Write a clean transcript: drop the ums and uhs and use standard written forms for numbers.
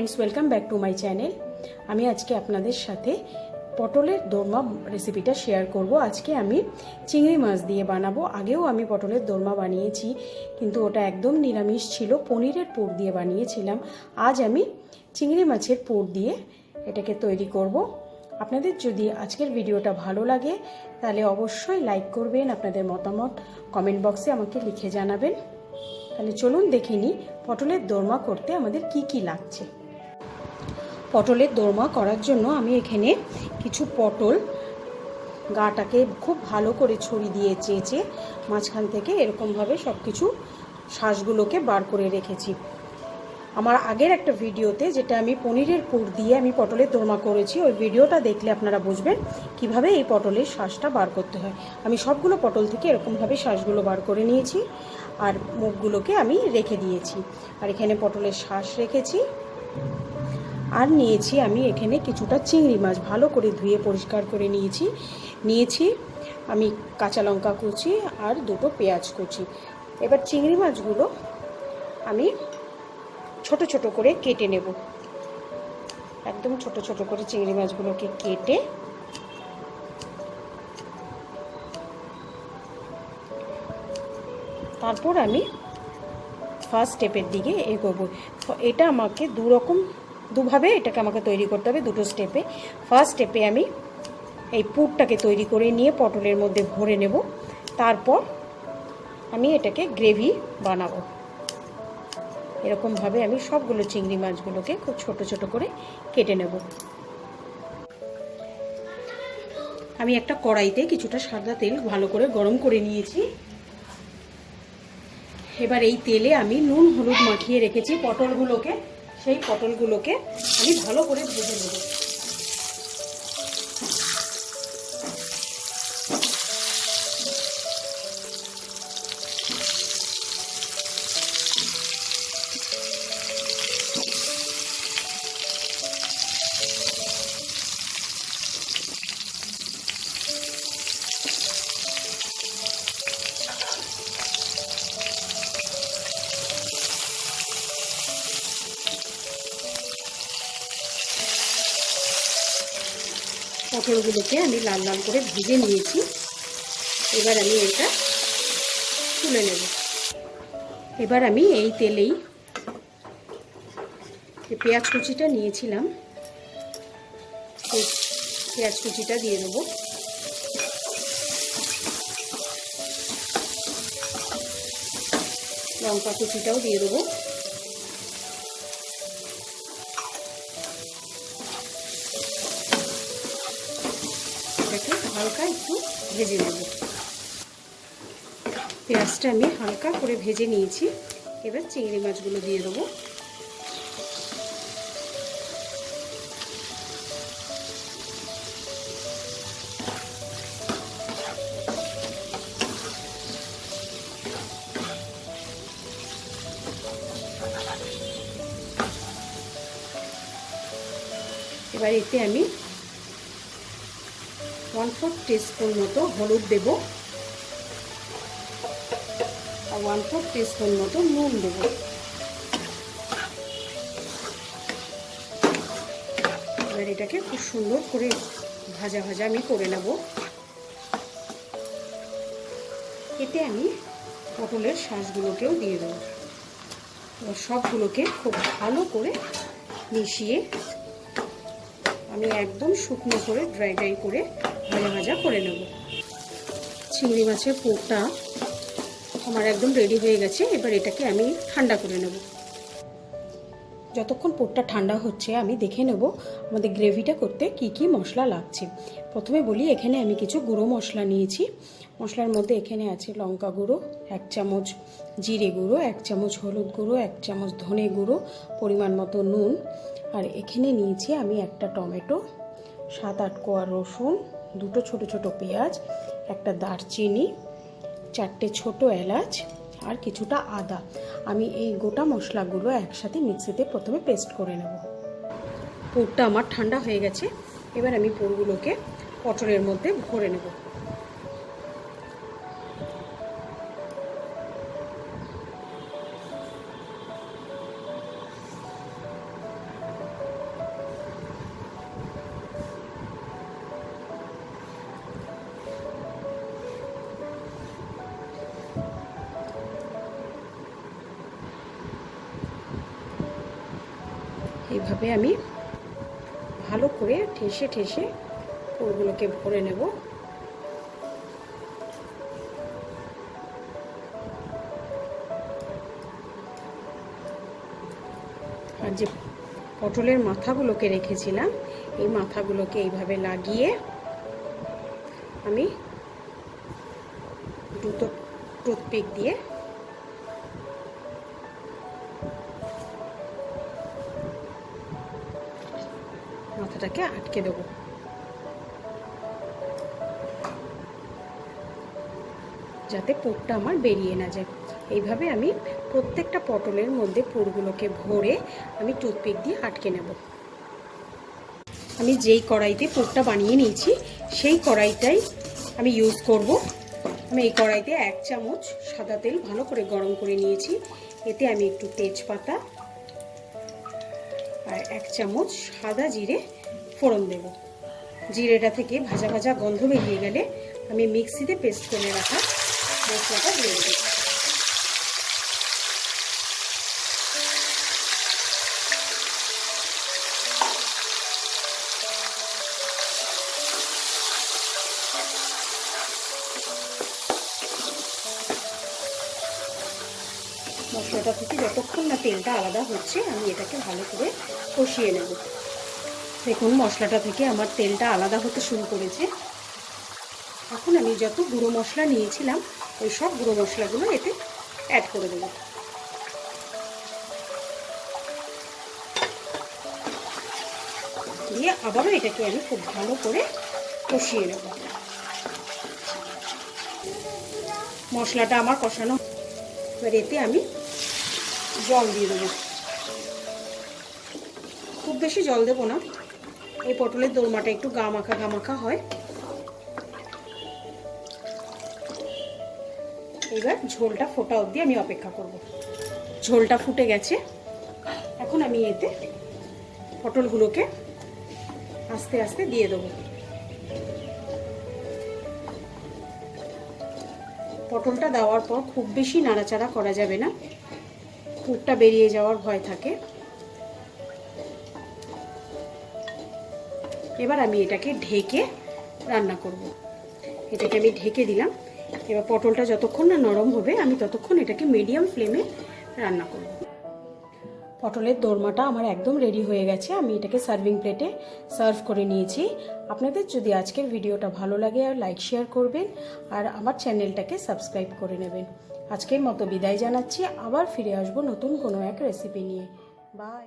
Friends, welcome back to my channel. আমি আজকে আপনাদের সাথে পটলের দোরমা রেসিপিটা শেয়ার করব। আজকে আমি চিংড়ি মাছ দিয়ে বানাবো। আগেও আমি পটলের দোরমা বানিয়েছি, কিন্তু ওটা একদম নিরামিষ ছিল, পনিরের পুর দিয়ে বানিয়েছিলাম। আজ আমি চিংড়ি মাছের পুর দিয়ে এটাকে তৈরি করব। আপনাদের যদি আজকের ভিডিওটা ভালো লাগে তাহলে অবশ্যই লাইক করবেন, আপনাদের মতামত কমেন্ট বক্সে আমাকে লিখে জানাবেন। তাহলে চলুন দেখে নিই পটলের দোরমা করতে আমাদের কি কি লাগছে। পটলের দোরমা করার জন্য আমি এখানে কিছু পটল গাটাকে খুব ভালো করে ছড়ি দিয়ে চেঁচে মাঝখান থেকে এরকমভাবে সব কিছু শাঁসগুলোকে বার করে রেখেছি। আমার আগের একটা ভিডিওতে যেটা আমি পনিরের পুর দিয়ে আমি পটলের দোরমা করেছি, ওই ভিডিওটা দেখলে আপনারা বুঝবেন কিভাবে এই পটলের শাঁসটা বার করতে হয়। আমি সবগুলো পটল থেকে এরকমভাবে শাঁসগুলো বার করে নিয়েছি আর মুখগুলোকে আমি রেখে দিয়েছি। আর এখানে পটলের শাঁস রেখেছি। আর নিয়েছি আমি এখানে কিছুটা চিংড়ি মাছ, ভালো করে ধুয়ে পরিষ্কার করে নিয়েছি আমি কাঁচা লঙ্কা কুচি আর দুটো পেঁয়াজ কুচি। এবার চিংড়ি মাছগুলো আমি ছোট ছোট করে কেটে নেব। একদম ছোট ছোট করে চিংড়ি মাছগুলোকে কেটে তারপর আমি ফার্স্ট স্টেপের দিকে এগোবো। এটা আমাকে দুভাবে এটাকে আমাকে তৈরি করতে হবে, দুটো স্টেপে। ফার্স্ট স্টেপে আমি এই পুরটাকে তৈরি করে নিয়ে পটলের মধ্যে ভরে নেব। তারপর আমি এটাকে গ্রেভি বানাবো। এরকমভাবে আমি সবগুলো চিংড়ি মাছগুলোকে খুব ছোট ছোট করে কেটে নেব। আমি একটা কড়াইতে কিছুটা সাদা তেল ভালো করে গরম করে নিয়েছি। এবার এই তেলে আমি নুন হলুদ মাখিয়ে রেখেছি পটলগুলোকে, সেই পটলগুলোকে আমি ভালো করে ভেজে নেব। পটলগুলোকে আমি লাল লাল করে ভেজে নিয়েছি। এবার আমি এটা তুলে নেব। এবার আমি এই তেলেই পেঁয়াজ কুচিটা নিয়েছিলাম, পেঁয়াজ কুচিটা দিয়ে দেবো। লঙ্কা কুচিটাও দিয়ে দেবো। এটাকে হালকা একটু ভেজে নেব। পেঁয়াজটা আমি হালকা করে ভেজে নিয়েছি। এবার চিংড়ি মাছগুলো দিয়ে দেবো। এবার এতে আমি 1/4 টিস্পুন মতো হলুদ দেব আর 1/4 টিস্পুন মতো নুন দেব। এবার এটাকে খুব সুন্দর করে ভাজা ভাজা আমি করে নেব। এতে আমি পটলের শাঁসগুলোকেও দিয়ে দেবো। এবার সবগুলোকে খুব ভালো করে মিশিয়ে আমি একদম শুকনো করে ড্রাই করে ভাজা ভাজা করে নেব। চিংড়ি মাছের পুরটা আমার একদম রেডি হয়ে গেছে। এবার এটাকে আমি ঠান্ডা করে নেব। যতক্ষণ পুরটা ঠান্ডা হচ্ছে আমি দেখে নেব আমাদের গ্রেভিটা করতে কি কি মশলা লাগছে। প্রথমে বলি, এখানে আমি কিছু গুঁড়ো মশলা নিয়েছি। মশলার মধ্যে এখানে আছে লঙ্কা গুঁড়ো 1 চামচ, জিরে গুঁড়ো 1 চামচ, হলুদ গুঁড়ো 1 চামচ, ধনে গুঁড়ো, পরিমাণ মতো নুন। আর এখানে নিয়েছি আমি একটা টমেটো, 7-8 কোয়া রসুন, দুটো ছোট ছোট পেঁয়াজ, একটা দারচিনি, 4টে ছোট এলাচ আর কিছুটা আদা। আমি এই গোটা মশলাগুলো একসাথে মিক্সিতে প্রথমে পেস্ট করে নেব। পুরটা আমার ঠান্ডা হয়ে গেছে। এবার আমি পুরগুলোকে পটলের মধ্যে ভরে নেব। এইভাবে আমি ভালো করে ঠেসে ঠেসে পুরগুলোকে ভরে নেব। আর যে পটলের মাথাগুলোকে রেখেছিলাম এই মাথাগুলোকে এইভাবে লাগিয়ে আমি দুটো টুথপিক দিয়ে মাথাটাকে আটকে দেবো। যাতে পুরটা আমার বেরিয়ে না যায়। এইভাবে আমি প্রত্যেকটা পটলের মধ্যে পুরগুলোকে ভরে আমি টুথপিক দিয়ে আটকে নেব। আমি যেই কড়াইতে পুরটা বানিয়ে নিয়েছি সেই কড়াইটাই আমি ইউজ করব। আমি এই কড়াইতে 1 চামচ সাদা তেল ভালো করে গরম করে নিয়েছি। এতে আমি একটু তেজপাতা আর 1 চামচ সাদা জিরে ফোড়ন দেব। জিরেটা থেকে ভাজা ভাজা গন্ধ বেরিয়ে গেলে আমি মিক্সিতে পেস্ট করে রাখা মশলাটা দিয়ে দেব। মশলাটা থেকে যতক্ষণ না তেলটা আলাদা হচ্ছে আমি এটাকে ভালো করে কষিয়ে নেব। দেখুন মশলাটা থেকে আমার তেলটা আলাদা হতে শুরু করেছে। এখন আমি যত গুঁড়ো মশলা নিয়েছিলাম ওই সব গুঁড়ো মশলাগুলো এতে অ্যাড করে দেব। দিয়ে আবারও এটাকে আমি খুব ভালো করে কষিয়ে নেব। মশলাটা আমার কষানো, এবার এতে আমি জল দিয়ে দেবো। খুব বেশি জল দেবো না, এই পটলের দোরমাটা একটু গা মাখা হয়। এবার ঝোলটা ফোটা অবধি আমি অপেক্ষা করব। ঝোলটা ফুটে গেছে। এখন আমি এতে পটলগুলোকে আস্তে আস্তে দিয়ে দেবো। পটলটা দেওয়ার পর খুব বেশি নাড়াচাড়া করা যাবে না, পুরটা বেরিয়ে যাওয়ার ভয় থাকে। এবার আমি এটাকে ঢেকে রান্না করব। এটাকে আমি ঢেকে দিলাম। এবার পটলটা যতক্ষণ না নরম হবে আমি ততক্ষণ এটাকে মিডিয়াম ফ্লেমে রান্না করব। পটলের দোরমাটা আমার একদম রেডি হয়ে গেছে। আমি এটাকে সার্ভিং প্লেটে সার্ভ করে নিয়েছি। আপনাদের যদি আজকের ভিডিওটা ভালো লাগে আর লাইক শেয়ার করবেন আর আমার চ্যানেলটাকে সাবস্ক্রাইব করে নেবেন। আজকের মতো বিদায় জানাচ্ছি। আবার ফিরে আসবো নতুন কোনো এক রেসিপি নিয়ে। বাই।